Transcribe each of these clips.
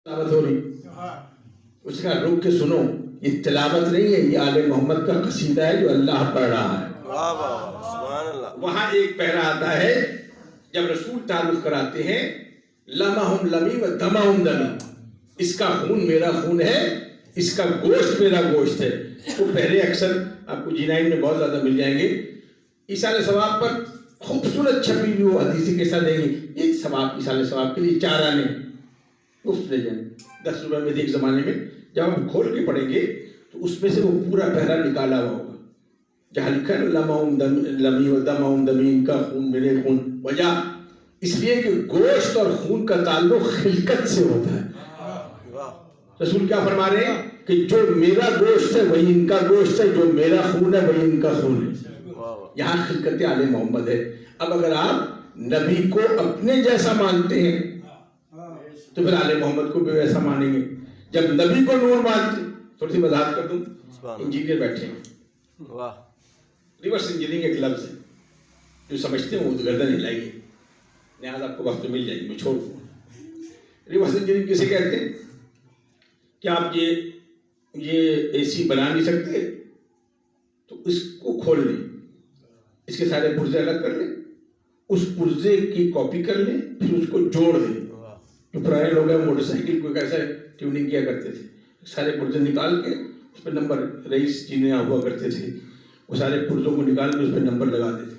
تلاوت ہو رہی، اس کا رک کے سنو، یہ تلاوت نہیں ہے، یہ آل محمد کا قصیدہ ہے جو اللہ پڑھ رہا ہے۔ وہاں ایک پیرا آتا ہے جب رسول تعارف کراتے ہیں لمہم لمی و دمہم دمی، اس کا خون میرا خون ہے، اس کا گوشت میرا گوشت ہے۔ وہ پہلے اکثر آپ کو جینائن میں بہت زیادہ مل جائیں گے، ایصال ثواب پر خوبصورت چھپی ہوئی وہ حدیثی کے ساتھ دیں گے، یہ ثواب ایصال ثواب کے لیے 4 آنے مفت لے جائیں، 10 روپے میں تھے ایک زمانے میں۔ جب ہم کھول کے پڑھیں گے تو اس میں سے وہ پورا پہرا نکالا ہوا ہوگا جہاں لکھا ہے لمہم لمی و دمہم دمی، ان کا خون میرے خون۔ وجہ اس لیے کہ گوشت اور خون کا تعلق خلقت سے ہوتا ہے۔ رسول کیا فرما رہے ہیں کہ جو میرا گوشت ہے وہی ان کا گوشت ہے، جو میرا خون ہے وہی ان کا خون ہے۔ یہاں خلقت آل محمد ہے۔ اب اگر آپ نبی کو اپنے جیسا مانتے ہیں تو پھر آل محمد کو بھی ویسا مانیں گے۔ جب نبی کو نور مانتے، تھوڑی سی وضاحت کر دوں، انجینئر بیٹھے ہیں، ریورس انجینئرنگ ایک لفظ ہے، جو سمجھتے ہیں وہ گردن ہلائیے، لہٰذا آپ کو وقت مل جائے گی، میں چھوڑ دوں۔ ریورس انجینئرنگ کسے کہتے ہیں؟ کہ آپ یہ اے سی بنا نہیں سکتے تو اس کو کھول لیں، اس کے سارے پرزے الگ کر لیں، اس پرزے کی کاپی کر لیں، پھر اس کو جوڑ دیں۔ جو پرانے لوگ ہیں موٹر سائیکل کو کیسا ٹیوننگ کیا کرتے تھے، سارے پرزے نکال کے اس پہ نمبر، رئیس جنہیں ہوا کرتے تھے وہ سارے پرزوں کو نکال کے اس پہ نمبر لگاتے تھے،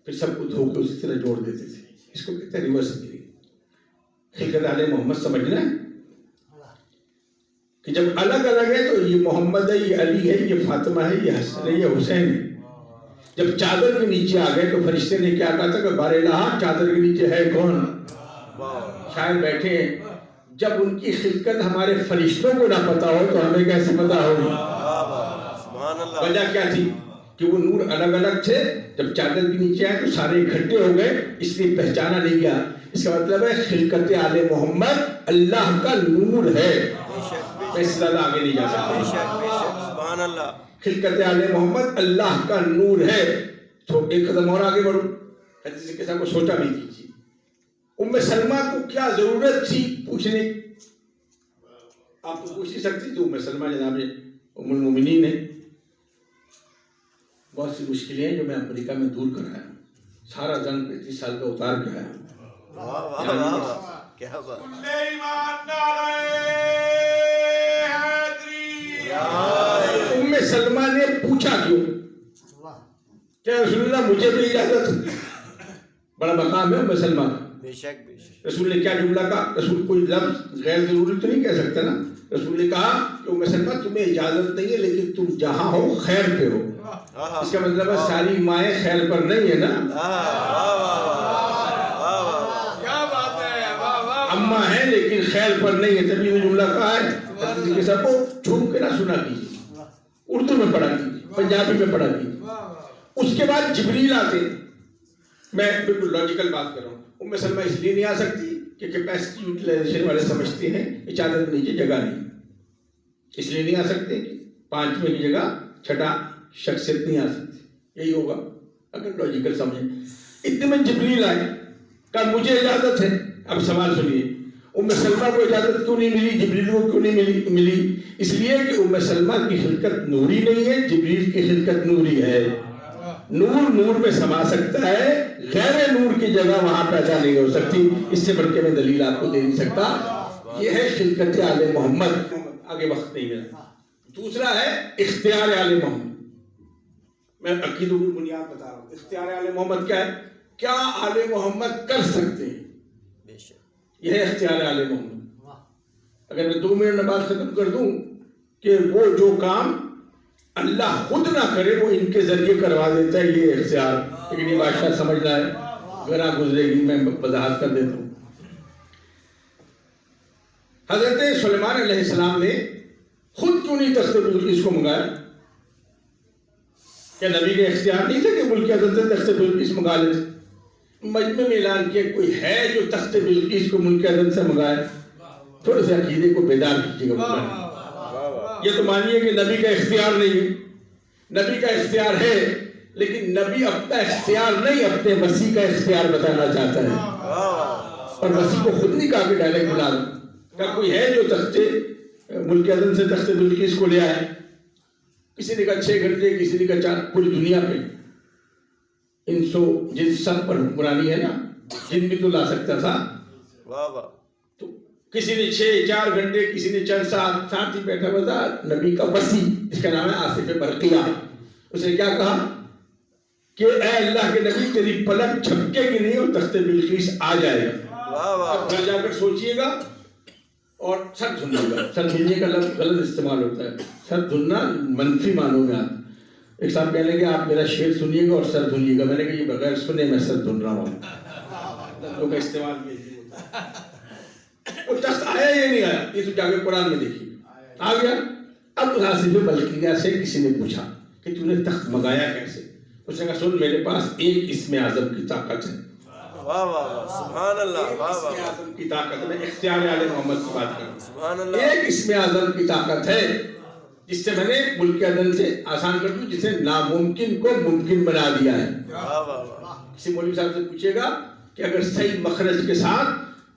پھر سب کو دھو کے اسی طرح جوڑ دیتے تھے۔ اس کو کہتے ہیں ریورس انجینئرنگ۔ خلقت آل محمد سمجھنا ہے کہ جب الگ الگ ہے تو یہ محمد ہے، یہ علی ہے، یہ فاطمہ ہے، یہ حسن ہے، یہ حسین ہے۔ جب چادر کے نیچے آ گئے تو فرشتے نے کیا کہا تھا کہ بار الہ چادر کے نیچے ہے کون؟ شاید بیٹھے ہیں، جب ان کی خلقت ہمارے فرشتوں کو نہ پتا ہو تو ہمیں کیسے پتا ہوگی؟ وجہ کیا تھی کہ وہ نور الگ الگ تھے، جب چادر کے نیچے آئے تو سارے اکٹھے ہو گئے، اس لیے پہچانا نہیں گیا۔ اس کا مطلب ہے خلقت آل محمد اللہ کا نور ہے، میں اس سے زیادہ آگے نہیں جا سکتا۔ خلقت آل محمد اللہ کا نور ہے۔ تو ایک قدم اور آگے بڑھو، حدیث کے ساتھ کو سوچا بھی کیجیے، ام سلمہ کو کیا ضرورت تھی پوچھنے؟ آپ تو پوچھ ہی سکتی تھی، ام سلمہ جناب ام المومنین ہے۔ بہت سی مشکلیں ہیں جو میں امریکہ میں دور کر آیا ہوں، سارا جنگ 35 سال کا اتار کے آیا ہوں۔ ام سلمہ نے پوچھا کیوں کہ رسول اللہ مجھے بھی اجازت، بڑا مقام ہے ام سلمہ کا۔ رسول نے کیا جملہ کہا؟ رسول کوئی لفظ غیر ضروری تو نہیں کہہ سکتا نا۔ رسول نے کہا کہ ام سلمہ تمہیں اجازت نہیں ہے لیکن تم جہاں ہو خیر پہ ہو۔ اس کا مطلب ہے ساری مائیں خیر پر نہیں ہے نا، اماں ہیں لیکن خیر پر نہیں ہے، تبھی وہ جملہ کہا ہے۔ کسی کے ساتھ کو چھوڑ کے نہ سنا کیجیے، اردو میں پڑھا کیجیے، پنجابی میں پڑھا کیجیے۔ اس کے بعد جبریل آتے، میں بالکل لاجیکل بات کر رہا ہوں۔ ام سلمہ اس لیے نہیں آ سکتی کہ کیپیسٹی یوٹیلائزیشن والے سمجھتے ہیں کہ چادر کے نیچے جگہ نہیں، اس لیے نہیں آ سکتے کہ 5ویں کی جگہ 6 شخصیت نہیں آ سکتی، یہی ہوگا اگر لاجیکل سمجھیں۔ اتنے میں جبریل آئے، کہا مجھے اجازت ہے۔ اب سوال سنیے، ام سلمہ کو اجازت کیوں نہیں ملی، جبریل کو کیوں نہیں ملی؟ اس لیے کہ ام سلمہ کی خلقت نوری نہیں ہے، جبریل کی خلقت نوری ہے۔ نور نور میں سما سکتا ہے، غیر نور کی جگہ وہاں پیدا نہیں ہو سکتی۔ اس سے بڑھ کے میں دلیل آپ کو دے نہیں سکتا۔ یہ ہے خلقت آل محمد۔ آگے وقت نہیں ملا۔ دوسرا ہے اختیار آل محمد۔ میں عقیدوں کی بنیاد بتا رہا ہوں۔ اختیار آل محمد کیا ہے؟ کیا آل محمد کر سکتے ہیں؟ یہ ہے اختیار آل محمد۔ اگر میں 2 منٹ میں بات ختم کر دوں کہ وہ جو کام اللہ خود نہ کرے وہ ان کے ذریعے کروا دیتا ہے، یہ اختیار۔ لیکن یہ بادشاہ سمجھنا ہے، گراں گزرے گی، میں وضاحت کر دیتا ہوں۔ حضرت سلیمان علیہ السلام نے خود کیوں نہیں تخت بلقیس کو منگایا؟ کیا نبی کا اختیار نہیں تھا کہ ملک حضرت تخت بلقیس منگا لے؟ مجمع میں اعلان کیا کوئی ہے جو تخت بلقیس کو ملک حضرت سے منگائے؟ تھوڑے سے عقیدے کو بیدار کیجیے گا۔ یہ تو مانیے کہ نبی کا اختیار نہیں ہے، نبی کا اختیار ہے، لیکن نبی اپنا اختیار نہیں اپنے مسیح کا اختیار بتانا چاہتا ہے۔ اور مسیح کو خود نہیں کہا کہ ڈائریکٹ بلا دو، کیا کوئی ہے جو تختے ملک عدن سے تخت بلقیس کو لے آئے؟ کسی نے کہا 6 گھنٹے، کسی نے کہا 4. پوری دنیا پہ انسو جن سب پر حکمرانی ہے نا، جن بھی تو لا سکتا تھا. تو کسی نے 4 گھنٹے، کسی نے چند ساتھ ہی بیٹھا ہوا تھا نبی کا وصی، جس کا نام ہے آصف برقیہ. اس نے کیا کہا کہ اے اللہ کے نبی، تیری پلک جھپکے گی نہیں اور تخت بلقیس آ جائے گا. اب گھر جا کر سوچئے گا اور سر دھلنے گا. سر دھلنے کا لفظ غلط استعمال ہوتا ہے. سر دھلنا منفی معنوں میں آتا ہے. ایک صاحب کہنے لگے آپ میرا شعر سنیے گا اور سر دھلیے گا. میں نے کہا یہ بغیر سنے میں سر دھل رہا ہوں. لفظوں کا استعمال وہ تخت آیا یا نہیں آیا؟ یہ تو جا کے قرآن میں دیکھیے آ گیا. اب آصف برقیہ سے کسی نے پوچھا کہ تو نے تخت منگایا کیسے؟ اس نے کہا سن، میرے پاس ایک اسم اعظم کی طاقت ہے. واہ واہ واہ سبحان اللہ. واہ واہ اسم اعظم کی طاقت ہے. اختیار آل محمد کی بات کروں. سبحان اللہ. ایک اسم اعظم کی طاقت ہے جس سے میں نے ملک عدن سے آسان کر دوں، جس نے ناممکن کو ممکن بنا دیا ہے. واہ واہ واہ. کسی مولوی صاحب سے پوچھے گا کہ اگر صحیح مخرج کے ساتھ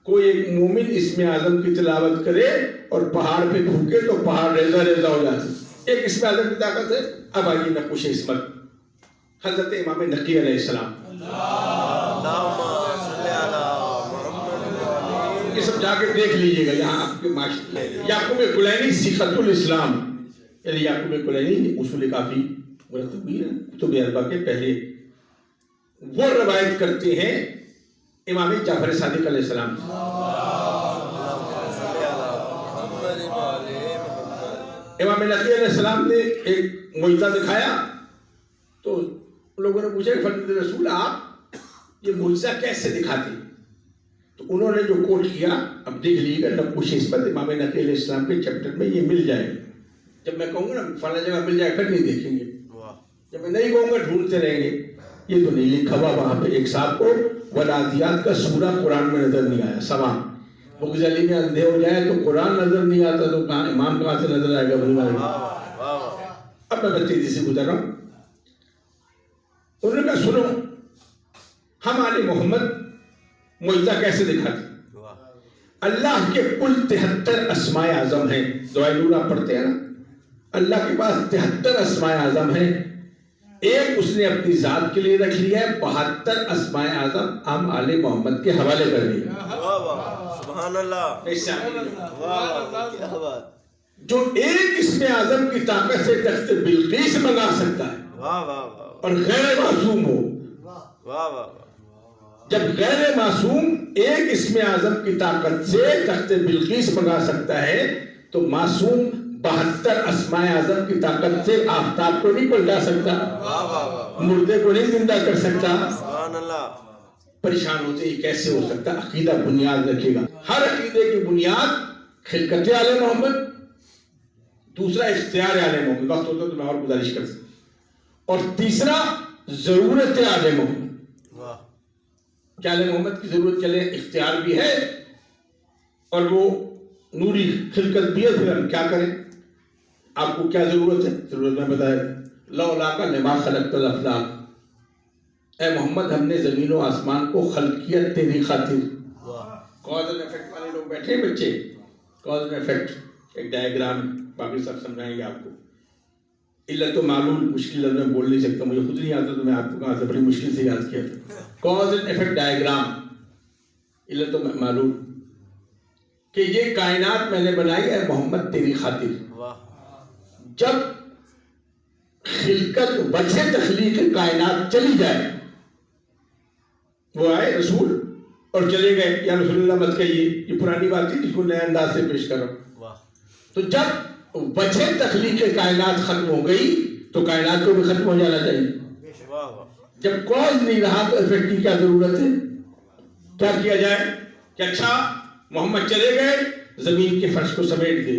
کوئی ایک مومن اسم اعظم کی تلاوت کرے اور پہاڑ پہ تھوکے تو پہاڑ ریزہ ریزہ ہو جاتے. ایک اسم اعظم کی طاقت ہے. اب آئیے نقوش عصمت حضرت امام نقی علیہ السلام. یہ سب جا کے دیکھ لیجئے گا یہاں آپ کے معاشرے. یعقوب کلینی صیغۃ الاسلام، یعنی یعقوب کلینی اصول کافی مرتب ہوئی ہے کتب اربعہ کے پہلے. وہ روایت کرتے ہیں امام جعفر صادق علیہ السلام. امام نقی علیہ السلام نے ایک معجزہ دکھایا تو لوگوں نے پوچھا کہ فرزند رسول آپ یہ معجزہ کیسے دکھاتے؟ تو انہوں نے جو کوٹ کیا اب دیکھ لیجیے گا نقوش عصمت امام نقی علیہ السلام کے چیپٹر میں یہ مل جائے گا. جب میں کہوں گا نا فلاں جگہ مل جائے پھر نہیں دیکھیں گے. جب میں نہیں کہوں گا ڈھونڈتے رہیں گے. یہ تو نہیں لکھا ہوا وہاں پہ. ایک صاحب کو ولادیات کا سورہ قرآن میں نظر نہیں آیا. سوا بغض علی میں اندھے ہو جائے تو قرآن نظر نہیں آتا تو کہاں امام کہاں سے نظر آئے گا؟ اب میں تیزی سے گزر رہا ہوں. انہوں نے کہا سنو ہم آل محمد معجزہ کیسے دکھاتے؟ اللہ کے کل 73 اسماء اعظم ہیں. دعائے نور آپ پڑھتے ہیں نا، اللہ کے پاس 73 اسماء اعظم ہیں. ایک اس نے اپنی ذات کے لیے رکھ لیا ہے، 72 اسماء اعظم ہم آل محمد کے حوالے کر لیے. سبحان اللہ. جو ایک اسم اعظم کی طاقت سے تخت بلقیس منگا سکتا ہے اور غیر معصوم ہو. جب غیر معصوم ایک اسم اعظم کی طاقت سے تخت بلقیس منگا سکتا ہے تو معصوم 72 اسماء اعظم کی طاقت سے آفتاب کو نہیں پلٹا سکتا، مردے کو نہیں زندہ کر سکتا. پریشان ہوتے ہی کیسے ہو سکتا؟ عقیدہ بنیاد رکھے گا. ہر عقیدے کی بنیاد خلقت آل محمد، دوسرا اختیار آل محمد. وقت ہوتا تو میں اور گزارش کر سکتا. اور تیسرا ضرورت آل محمد. کیا آل محمد کی ضرورت چلے اختیار بھی ہے اور وہ نوری خلقت بھی ہے، پھر ہم کیا کریں؟ آپ کو کیا ضرورت ہے؟ ضرورت میں بتایا لولا کا لما خلقت الافلاق. اے محمد ہم نے زمین و آسمان کو خلق کیا تیری خاطر. کاز اینڈ ایفیکٹ والے لوگ بیٹھے بچے. کاز اینڈ ایفیکٹ ایک ڈائیگرام، باقی سب سمجھائیں گے آپ کو. علت و معلول مشکل لفظ میں بول نہیں سکتا، مجھے خود نہیں آتا تو میں آپ کو کہاں سے بڑی مشکل سے یاد کیا تھا. کاز اینڈ ایفیکٹ ڈائیگرام، علت و معلول، کہ یہ کائنات میں نے بنائی ہے محمد تیری خاطر. جب خلقت وجہ تخلیق کائنات چلی جائے، وہ آئے رسول اور چلے گئے، یا رسول اللہ مت کہیے، یہ پرانی بات تھی جس کو نئے انداز سے پیش کرو. تو جب وجہ تخلیق کائنات ختم ہو گئی تو کائنات کو بھی ختم ہو جانا چاہیے. جب کاز نہیں رہا تو ایفیکٹ کی کیا ضرورت ہے؟ کیا کیا جائے کہ اچھا محمد چلے گئے، زمین کے فرش کو سمیٹ دے،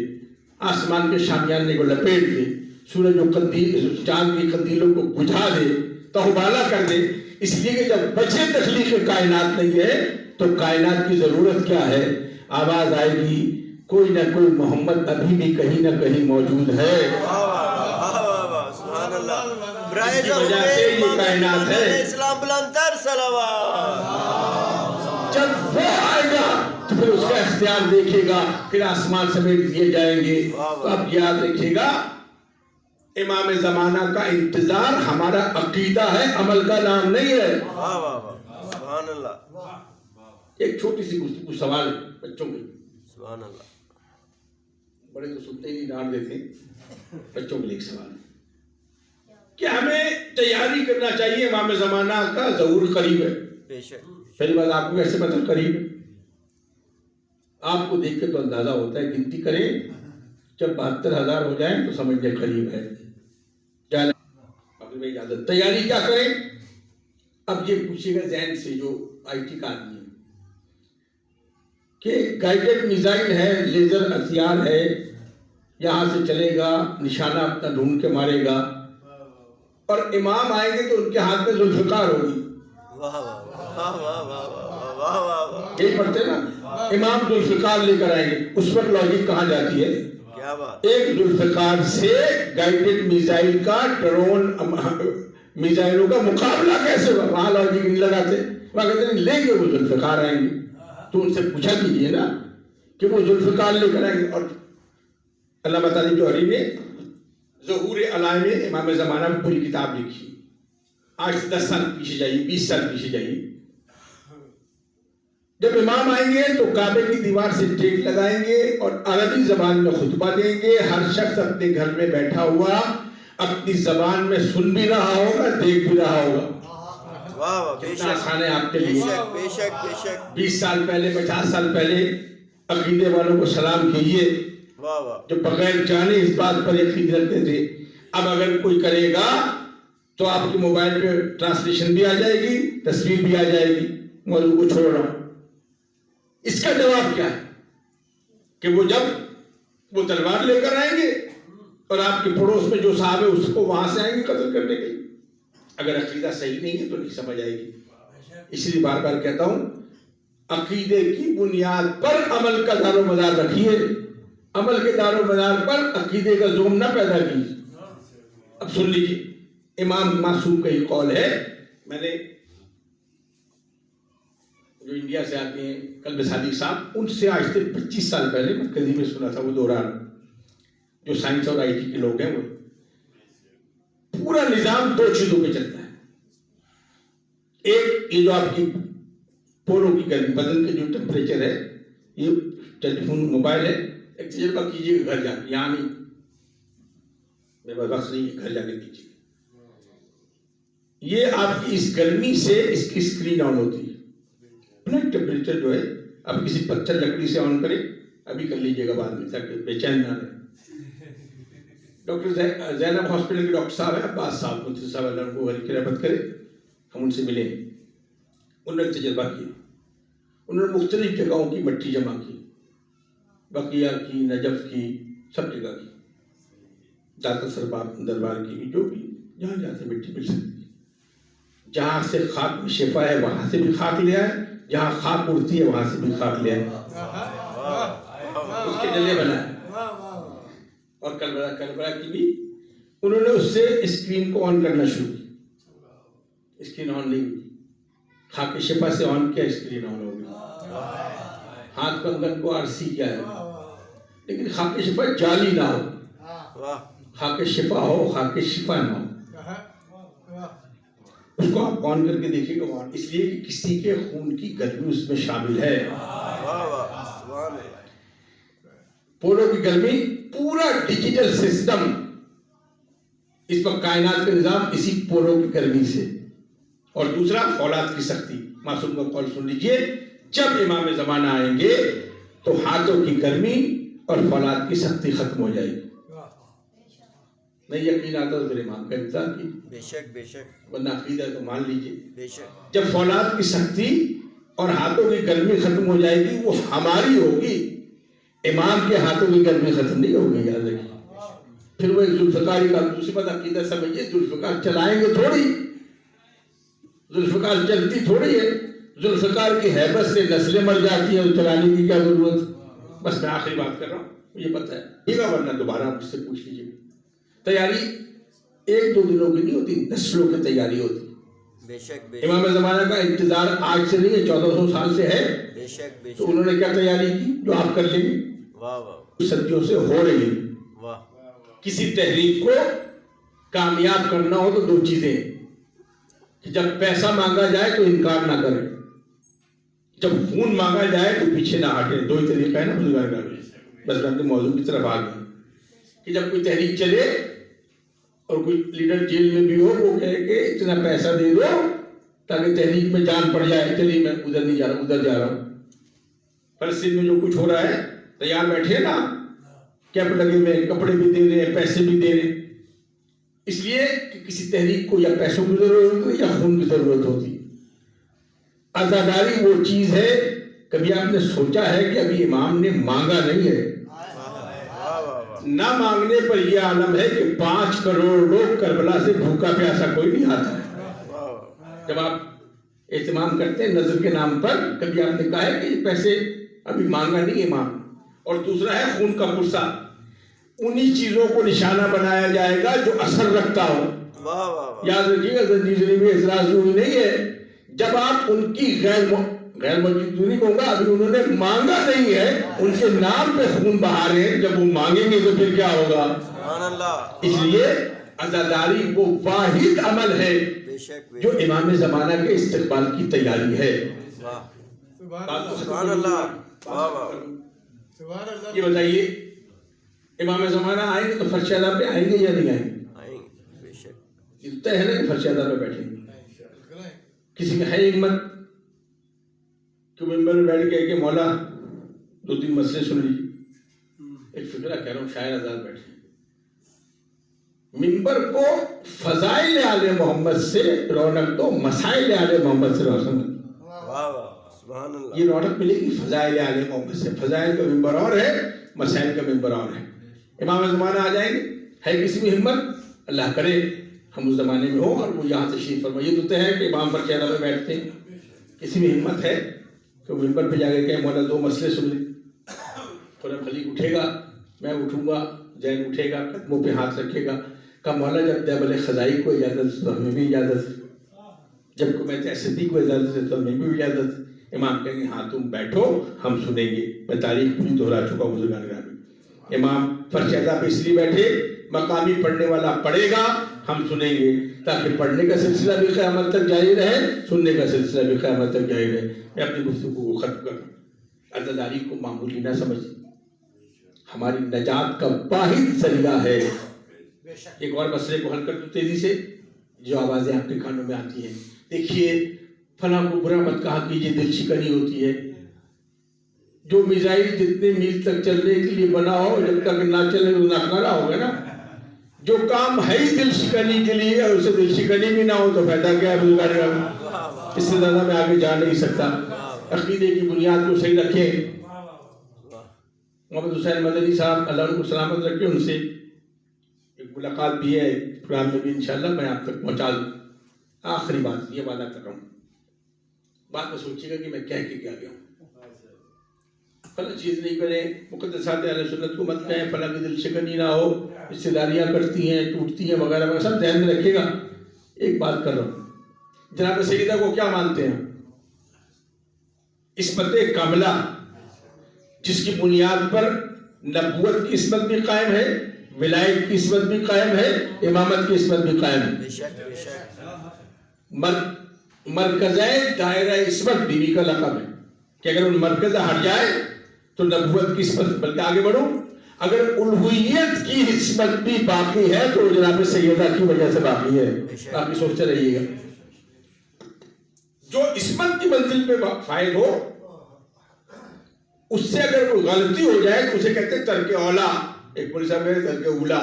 آسمان کے شامیانے کو لپیٹ دے، سورج و قندیل چاند کی قندیلوں کو بجھا دے، تہوبالا کر دے. اس لیے کہ جب وجہ تخلیق کائنات نہیں ہے تو کائنات کی ضرورت کیا ہے؟ آواز آئے گی کوئی نہ کوئی محمد ابھی بھی کہیں نہ کہیں موجود ہے. اس کی وجہ سے یہ کائنات ہے. اسلام بلندر صلوات. جب وہ آئے گا تو پھر اس کا اختیار دیکھے گا پھر آسمان سمیت دیے جائیں گے. تو اب یاد رکھیے گا امام زمانہ کا انتظار ہمارا عقیدہ ہے، عمل کا نام نہیں ہے. سبحان اللہ. ایک چھوٹی سی کچھ سوال ہے بچوں کے. سبحان اللہ. بڑے تو سنتے ہی نہیں، ڈانٹ دیتے. بچوں کے لیے ایک سوال ہے، کیا ہمیں تیاری کرنا چاہیے؟ امام زمانہ کا ظہور قریب ہے. بے شک. پہلی بات آپ کو کیسے پتہ قریب ہے؟ آپ کو دیکھ کے تو اندازہ ہوتا ہے، گنتی کریں جب 72,000 ہو جائیں تو سمجھ لیں قریب ہے. اپنی اجازت تیاری کیا کریں؟ اب یہ پوچھے گا ذہن سے جو آئی ٹی کا آدمی ہے کہ گائیڈڈ میزائل ہے، لیزر ہتھیار ہے، یہاں سے چلے گا، نشانہ اپنا ڈھونڈ کے مارے گا، اور امام آئیں گے تو ان کے ہاتھ میں ذوالفقار ہوگی. یہی پڑھتے نا، امام ذوالفقار لے کر آئیں گے. اس پر لاجک کہاں جاتی ہے؟ ایک ذوالفقار سے گائیڈڈ میزائل کا، ڈرون میزائلوں کا مقابلہ کیسے ہوا؟ وہاں لاجک نہیں لگاتے، وہاں کہتے ہیں لیں گے وہ ذوالفقار آئیں گے. تو ان سے پوچھا کیجیے نا کہ وہ ذوالفقار لے کر آئیں گے. اور علامہ تعالی جوہری نے ظہور علائم امام زمانہ میں پوری کتاب لکھی. آج 10 سال پیچھے جائیے، 20 سال پیچھے جائیے. جب امام آئیں گے تو کعبے کی دیوار سے ٹیک لگائیں گے اور عربی زبان میں خطبہ دیں گے. ہر شخص اپنے گھر میں بیٹھا ہوا اپنی زبان میں سن بھی رہا ہوگا، دیکھ بھی رہا ہوگا. کتنا آسان ہے آپ کے لیے. 20 سال پہلے، 50 سال پہلے عقیدے والوں کو سلام کیجیے جو بغیر جانے اس بات پر یقین رکھتے تھے. اب اگر کوئی کرے گا تو آپ کے موبائل پہ ٹرانسلیشن بھی آ جائے گی، تصویر بھی آ جائے گی. موضوع کو چھوڑ رہا ہوں. اس کا جواب کیا ہے کہ وہ جب وہ تلوار لے کر آئیں گے اور آپ کے پڑوس میں جو صاحب ہے اس کو وہاں سے آئیں گے قتل کرنے کے لیے. اگر عقیدہ صحیح نہیں ہے تو نہیں سمجھ آئے گی. اس لیے بار بار کہتا ہوں عقیدے کی بنیاد پر عمل کا دار و مدار رکھیے. عمل کے دار و مدار پر عقیدے کا زوم نہ پیدا کیجیے. اب سن لیجیے امام معصوم کا یہ قول ہے. میں نے جو انڈیا سے آتے ہیں قلب صادق صاحب، ان سے آج سے 25 سال پہلے مرکزی میں سنا تھا وہ دوران. جو سائنس اور آئی ٹی کے لوگ ہیں وہ پورا نظام 2 چیزوں پہ چلتا ہے. ایک یہ جو آپ کی پوروں کی گرمی، بدن کا جو ٹیمپریچر ہے، یہ ٹیلی فون موبائل ہے. ایک تجربہ کیجیے گھر جا کے، یہاں نہیں، میرے پاس وقت نہیں ہے، گھر جا کے کیجیے. یہ آپ کی اس گرمی سے اس کی اسکرین آن ہوتی ہے. بلڈ ٹیمپریچر جو ہے آپ کسی پتھر لکڑی سے آن کریں، ابھی کر لیجیے گا بعد میں تاکہ بے چین نہ رہے. ڈاکٹر زینب ہاسپٹل کے ڈاکٹر صاحب ہیں عباس صاحب، مفتی صاحب اللہ ان کو غریب کی رحمت کرے، ہم ان سے ملے. انہوں نے تجربہ کیا. انہوں نے مختلف جگہوں کی مٹی جمع کی، بقیہ کی، نجف کی، سب جگہ کی، داتا سرباب دربار کی بھی، جو بھی جہاں جہاں سے مٹی مل سکتی ہے. جہاں سے خاک میں شفا ہے وہاں سے بھی خاک لیا ہے، جہاں خاک اڑتی ہے وہاں سے بھی خاک لیا ہے، اس کے ڈلے بنائے. اور کربلا کی بھی انہوں نے اس سے اسکرین کو آن کرنا شروع کی. اسکرین آن نہیں ہوئی، خاک شفا سے آن کیا، اسکرین آن ہو گئی. ہاتھ کنگن کو آرسی کیا ہے، لیکن خاک شفا جعلی نہ ہو، خاک شفا ہو، خاک شفا نہ ہو. اس کو آپ آن کر کے دیکھیں گے آن، اس لیے کہ کسی کے خون کی گرمی اس میں شامل ہے. پوروں کی گرمی، پورا ڈیجیٹل سسٹم، اس وقت کائنات کا نظام اسی پوروں کی گرمی سے. اور دوسرا فولاد کی سختی. معصوم کا قول سن لیجئے، جب امام زمانہ آئیں گے تو ہاتھوں کی گرمی اور فولاد کی سختی ختم ہو جائے گی. نہیں یقین آتا تو میرے امام کا انتظار کی، بے شک بے شک، ورنہ عقیدہ تو مان لیجئے. بے شک. جب فولاد کی سختی اور ہاتھوں کی گرمی ختم ہو جائے گی وہ ہماری ہوگی، امام کے ہاتھوں کی گرمی ختم نہیں ہوگی. یاد رکھیے. پھر وہ ایک ذوالفقاری کا دوسری بات عقیدہ سمجھیے. ذوالفقار چلائیں گے تھوڑی، ذوالفقار چلتی تھوڑی ہے. ذوالفقار کی ہیبت سے نسلیں مر جاتی ہیں، چلانے کی کیا ضرورت. بس میں آخری بات کر رہا ہوں، مجھے پتہ ہے یہ گا، ورنہ دوبارہ مجھ سے پوچھ لیجیے. تیاری 1-2 دنوں کی نہیں ہوتی، نسلوں کی تیاری ہوتی. بے شک. امام زمانہ کا انتظار آج سے نہیں ہے، 1400 سال سے ہے. بے شک بے تو شک انہوں نے کیا تیاری کی جو آپ کر لیں گے؟ واہ واہ صدیوں سے ہو رہی ہے. واہ کسی تحریک کو کامیاب کرنا ہو تو دو چیزیں کہ جب پیسہ مانگا جائے تو انکار نہ کرے, جب خون مانگا جائے تو پیچھے نہ ہٹے. دو ہی طریقہ ہے نا بزرگان کا. بس میں اپنے موضوع کی طرف آ گیا کہ جب کوئی تحریک چلے اور کوئی لیڈر جیل میں بھی ہو, وہ کہے کہ اتنا پیسہ دے دو تاکہ تحریک میں جان پڑ جائے, چلیے میں ادھر نہیں جا رہا, ادھر جا رہا ہوں. فلسطین میں جو کچھ ہو رہا ہے تیار بیٹھے نا, کیمپ لگے ہوئے, کپڑے بھی دے رہے ہیں, پیسے بھی دے رہے ہیں, اس لیے کہ کسی تحریک کو یا پیسوں کی ضرورت ہوتی ہے یا خون کی ضرورت ہوتی ہے. عزاداری وہ چیز ہے, کبھی آپ نے سوچا ہے کہ ابھی امام نے مانگا نہیں ہے؟ نہ مانگنے پر یہ عالم ہے کہ 5 کروڑ لوگ کربلا سے بھوکا پیاسا کوئی نہیں آتا ہے. جب آپ اہتمام کرتے ہیں نظر کے نام پر, کبھی آپ نے کہا ہے کہ یہ پیسے ابھی مانگا نہیں امام. اور دوسرا ہے خون کا غصہ, انہی چیزوں کو نشانہ بنایا جائے گا جو اثر رکھتا ہو. یاد رکھیے گا زنجیری میں اعتراض ضروری نہیں ہے, جب آپ ان کی غیر موجودگی نہیں کہوں گا, ابھی انہوں نے مانگا نہیں ہے, ان کے نام پہ خون بہا رہے ہیں, جب وہ مانگیں گے تو پھر کیا ہوگا؟ اس لیے عزاداری وہ واحد عمل ہے جو امام زمانہ کے استقبال کی تیاری ہے. سبحان اللہ. یہ بتائیے امام زمانہ آئیں گے تو فرش اعلیٰ پہ آئیں گے یا نہیں آئیں گے؟ آئیں گے بے شک. یہ طے ہے نا کہ فرش اعلیٰ پہ بیٹھیں گے. کسی میں ہے ہمت کہ ممبر میں بیٹھ کے کہ مولا 2-3 مسئلے سن لیجیے؟ ایک فکرہ کہہ رہا ہوں, شاعر آزاد بیٹھے. ممبر کو فضائل آل محمد سے رونق دو, مسائل آل محمد سے روشن. سبحان اللہ. یہ رونق ملے گی فضائل آل محمد سے. فضائل کا ممبر اور ہے, مسائل کا ممبر اور ہے. امام زمانہ آ جائیں گے, ہے کسی میں ہمت؟ اللہ کرے ہم اس زمانے میں ہوں اور وہ یہاں تشریف فرمائے. یہ تو ہے کہ امام فرش اعلیٰ پہ بیٹھتے ہیں. کسی میں ہمت ہے کہ وہ ممبر پہ جا کے کہیں مولا 2 مسئلے سن لیں؟ قرآن خلیق اٹھے گا, میں اٹھوں گا, زین اٹھے گا, قدموں پہ ہاتھ رکھے گا, کہا مولا جب دیبل خزائی کو اجازت تو ہمیں بھی اجازت, جب کو میں صدیق کو اجازت ہے تو ہمیں بھی اجازت. امام کہیں گے ہاں تم بیٹھو ہم سنیں گے. میں تاریخ پوری دہرا چکا ہوں بزرگان گرامی. امام فرش اعلیٰ پہ اس لیے بیٹھے, مقامی پڑھنے والا پڑھے گا, ہم سنیں گے, تاکہ پڑھنے کا سلسلہ بھی قیامت تک جاری رہے, سننے کا سلسلہ بھی قیامت تک جاری رہے. میں اپنی گفتگو کو ختم کروں. عزاداری کو معمولی نہ سمجھیں, ہماری نجات کا واحد ذریعہ ہے. ایک اور مسئلے کو حل کر دوں تیزی سے, جو آوازیں آپ کے کانوں میں آتی ہیں. دیکھیے فلاں کو برا مت کہا کیجیے, دل شکنی ہوتی ہے. جو میزائل جتنے میل تک چلنے کے لیے بنا ہو, جب تک نہ چلے تو ناکارہ ہوگا نا. جو کام ہے ہی دل شکنی کے لیے اور اسے دل شکنی بھی نہ ہو تو فائدہ کیا ہے؟ اس سے زیادہ میں آگے جا نہیں سکتا. عقیدے کی بنیاد کو صحیح رکھیں. محمد حسین مدنی صاحب اللہ ان کو سلامت رکھے, ان سے ایک ملاقات بھی ہے پروگرام میں بھی انشاءاللہ میں آپ تک پہنچا دوں. آخری بات یہ وعدہ کر رہا ہوں, بات میں سوچیے گا کہ میں کہہ کے کیا گیا ہوں. فلاں چیز نہیں کریں, مقدسات اہل سنت کو مت کہیں, فلاں کی دل شکنی نہ ہو, رشتے داریاں کٹتی ہیں ٹوٹتی ہیں وغیرہ وغیرہ, سب ذہن میں رکھیے گا. ایک بات کر رہا ہوں, جناب سیدہ کو کیا مانتے ہیں؟ عصمت کاملہ, جس کی بنیاد پر نبوت کی عصمت بھی قائم ہے, ولایت کی عصمت بھی قائم ہے, امامت کی عصمت بھی قائم ہے. مرکزِ دائرہ عصمت بیوی کا لقب ہے کہ اگر ان مرکزہ ہٹ جائے تو نبوت کی عصمت, بلکہ آگے بڑھو, اگر الوہیت کی عصمت بھی باقی ہے تو جناب سیدہ کی وجہ سے باقی ہے. آپ کی سوچتے رہیے گا. جو عصمت کی منزل پہ فائل ہو, اس سے اگر کوئی غلطی ہو جائے تو اسے کہتے ہیں ترک اولا. ایک پولیس صاحب ہے ترک اولا,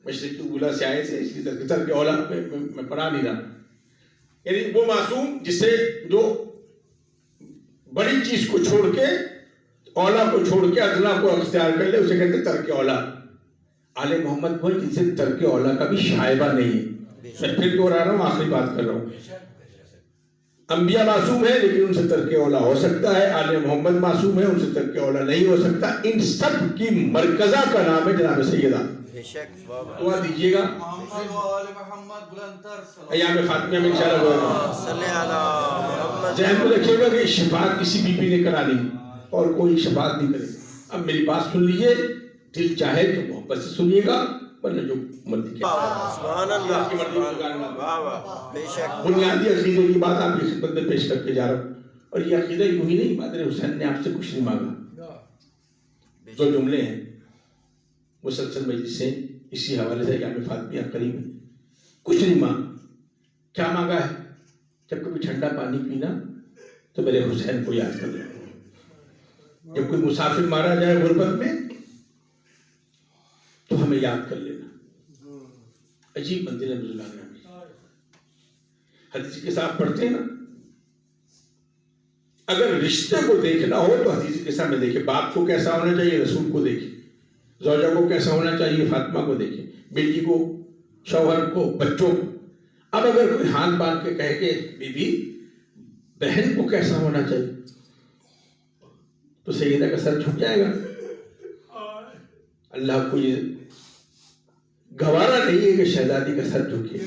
مشرقی اولا سے آئے سے, اس لیے ترک اولا میں پڑھا نہیں رہا. یعنی وہ معصوم جس سے جو بڑی چیز کو چھوڑ کے, اولا کو چھوڑ کے ادنا کو اختیار کر لے, اسے کہتے ہیں ترک اولا. آل محمد وہ جن سے ترک اولا کا بھی شائبہ نہیں ہے. میں پھر دوہرا رہا ہوں, آخری بات کر رہا ہوں. انبیاء معصوم ہیں لیکن ان سے ترک اولا ہو سکتا ہے, آل محمد معصوم ہے, ان سے ترک اولا نہیں ہو سکتا. ان سب کی مرکزہ کا نام ہے جناب سیدہ. بے شک دعا دیجیے گا ایام فاطمہ میں انشاءاللہ ہوگا. صلی اللہ محمد. ذہن میں رکھیے گا کہ شفاعت کسی بی بی نے کرانی اور کوئی شفاعت نہیں کرے. اب میری بات سن لیجیے, دل چاہے تو محبت سے سنیے گا, ورنہ جو مرضی کیا. سبحان اللہ. واہ واہ بے شک. بنیادی عقیدے کی بات آپ کی خدمت میں پیش کر کے جا رہا ہوں, اور یہ عقیدہ یوں ہی نہیں, مادر حسین نے آپ سے کچھ نہیں مانگا. دو جملے ہیں مسلسل مجلس سے اسی حوالے سے ایام فاطمیہ قریب ہے. کچھ نہیں مانگا. کیا مانگا ہے؟ جب کبھی ٹھنڈا پانی پینا تو میرے حسین کو یاد کر لینا. جب کوئی مسافر مارا جائے غربت میں تو ہمیں یاد کر لینا. عجیب منزل ہے بزرگان میں. حدیث کے ساتھ پڑھتے ہیں نا, اگر رشتے کو دیکھنا ہو تو حدیث کے سامنے دیکھیں. باپ کو کیسا ہونا چاہیے, رسول کو دیکھیں. زوجہ کو کیسا ہونا چاہیے, فاطمہ کو دیکھیں. بیٹی کو, شوہر کو, بچوں کو. اب اگر کوئی ہاتھ باندھ کے کہے کہ بی بی بہن کو کیسا ہونا چاہیے, تو سیدہ کا سر جھک جائے گا. اللہ کو یہ گوارا نہیں ہے کہ شہزادی کا سر جھکے.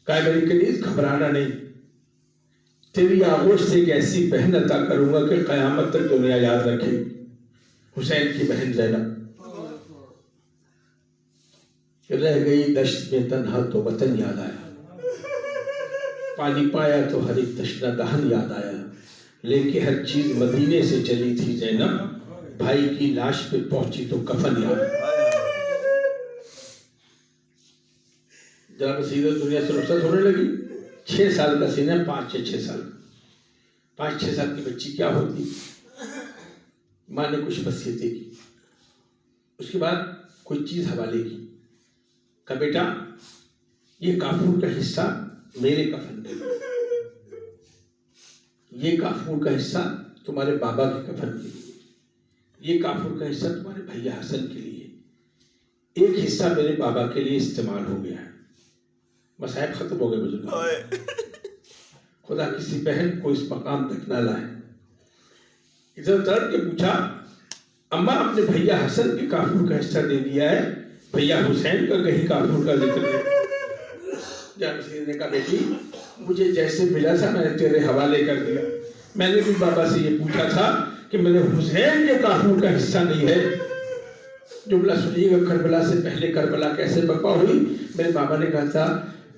قائمری کے لیے گھبرانا نہیں. تیری آغوش سے ایک ایسی بہن عطا کروں گا کہ قیامت تک دنیا یاد رکھے. حسین کی بہن زینب رہ گئی دشت میں تنہا تو وطن یاد آیا. پانی پایا تو ہر ایک تشنہ دہن یاد آیا. لے کے ہر چیز مدینے سے چلی تھی زینب, بھائی کی لاش پہ پہنچی تو کفن یاد آیا. جناب سیدہ دنیا سے رخصت ہونے لگی. 6 سال کا سینہ, 5-6 سال. 5-6 سال کی بچی کیا ہوتی. ماں نے کچھ وصیتیں کی. اس کے بعد کوئی چیز حوالے کی, کہا بیٹا یہ کافور کا حصہ میرے کفن کے لیے, یہ کافور کا حصہ تمہارے بابا کے کفن کے لیے, یہ کافور کا حصہ تمہارے بھیا حسن کے لیے, ایک حصہ میرے بابا کے لیے استعمال ہو گیا ہے. مصائب ختم ہو گئے بزرگ. خدا کسی بہن کو اس مقام تک نہ لائے. ادھر اتر کے پوچھا, اماں اپنے بھیا حسن کے کافور کا حصہ دے دیا ہے, بھیا حسین کا کہیں کافور کا ذکر نہیں. جان سید نے کہا بیٹی مجھے جیسے ملا تھا میں نے تیرے حوالے کر دیا. میں نے بھی بابا سے یہ پوچھا تھا کہ میرے حسین کے کافور کا حصہ نہیں ہے. جملہ سنیے گا, کربلا سے پہلے کربلا کیسے برپا ہوئی. میرے بابا نے کہا تھا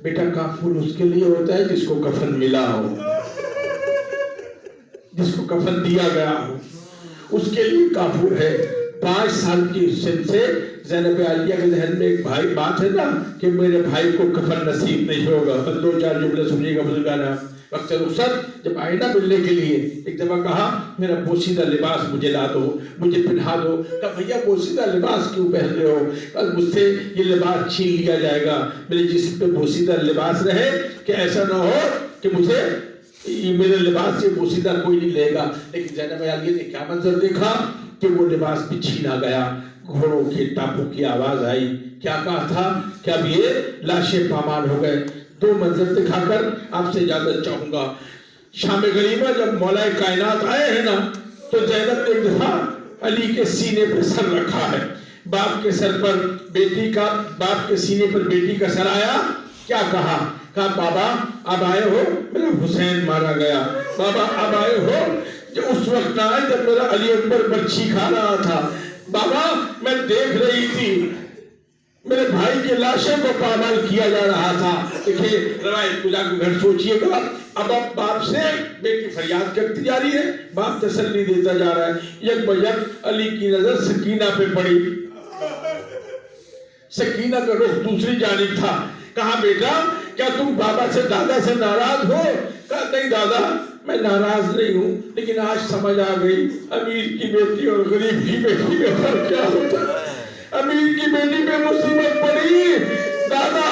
بیٹا کافور اس کے لیے ہوتا ہے جس کو کفن ملا ہو, جس کو کفن دیا گیا ہو, اس کے لیے کافور ہے. 5 سال کی سن سے زینب عالیہ کے ذہن میں ایک بھائی بات ہے نا کہ میرے بھائی کو کفن نصیب نہیں ہوگا. 2-4 جملے سنیے گا بزرگانا. وقت رخصت جب آئینہ ملنے کے لیے ایک دفعہ کہا میرا بوسیدہ لباس مجھے لا دو, مجھے پہنا دو. کہا بھیا بوسیدہ لباس کیوں پہن رہے ہو؟ مجھ سے یہ لباس چھین لیا جائے گا. میرے جسم پہ بوسیدہ لباس رہے کہ ایسا نہ ہو کہ مجھے میرے لباس سے بوسیدہ کوئی نہیں لے گا. لیکن زینب عالیہ نے کیا منظر دیکھا کہ وہ لباس بھی چھینا گیا. گھوڑوں کے ٹاپوں کی آواز آئی. کیا کہا تھا کہ اب یہ لاشیں پامال ہو گئے. 2 منظر دکھا کر آپ سے اجازت چاہوں گا. شام غریبہ جب مولا کائنات آئے ہیں نا تو زینب نے ایک دفعہ علی کے سینے پر سر رکھا ہے. باپ کے سر پر بیٹی کا, باپ کے سینے پر بیٹی کا سر آیا. کیا کہا بابا اب آئے ہو, میرا حسین مارا گیا. بابا اب آئے ہو, جو اس وقت آئے جب میرا علی اکبر برچھی کھا رہا تھا. بابا میں دیکھ رہی تھی میرے بھائی کے لاشیں کو پامال کیا جا رہا تھا. دیکھیں روایت کو جا کے گھر سوچئے گا. اب باپ سے بیٹی فریاد کرتی جا رہی ہے, باپ تسلی دیتا جا رہا ہے. یک بیک علی کی نظر سکینہ پہ پڑی. سکینہ کا رخ دوسری جانب تھا. کہا بیٹا کیا تم بابا سے دادا سے ناراض ہو؟ کہا نہیں دادا میں ناراض نہیں ہوں, لیکن آج سمجھ آ گئی امیر کی بیٹی اور غریب کی بیٹی کا فرق کیا ہوتا ہے. امیر کی بیٹی پہ مصیبت پڑی, دادا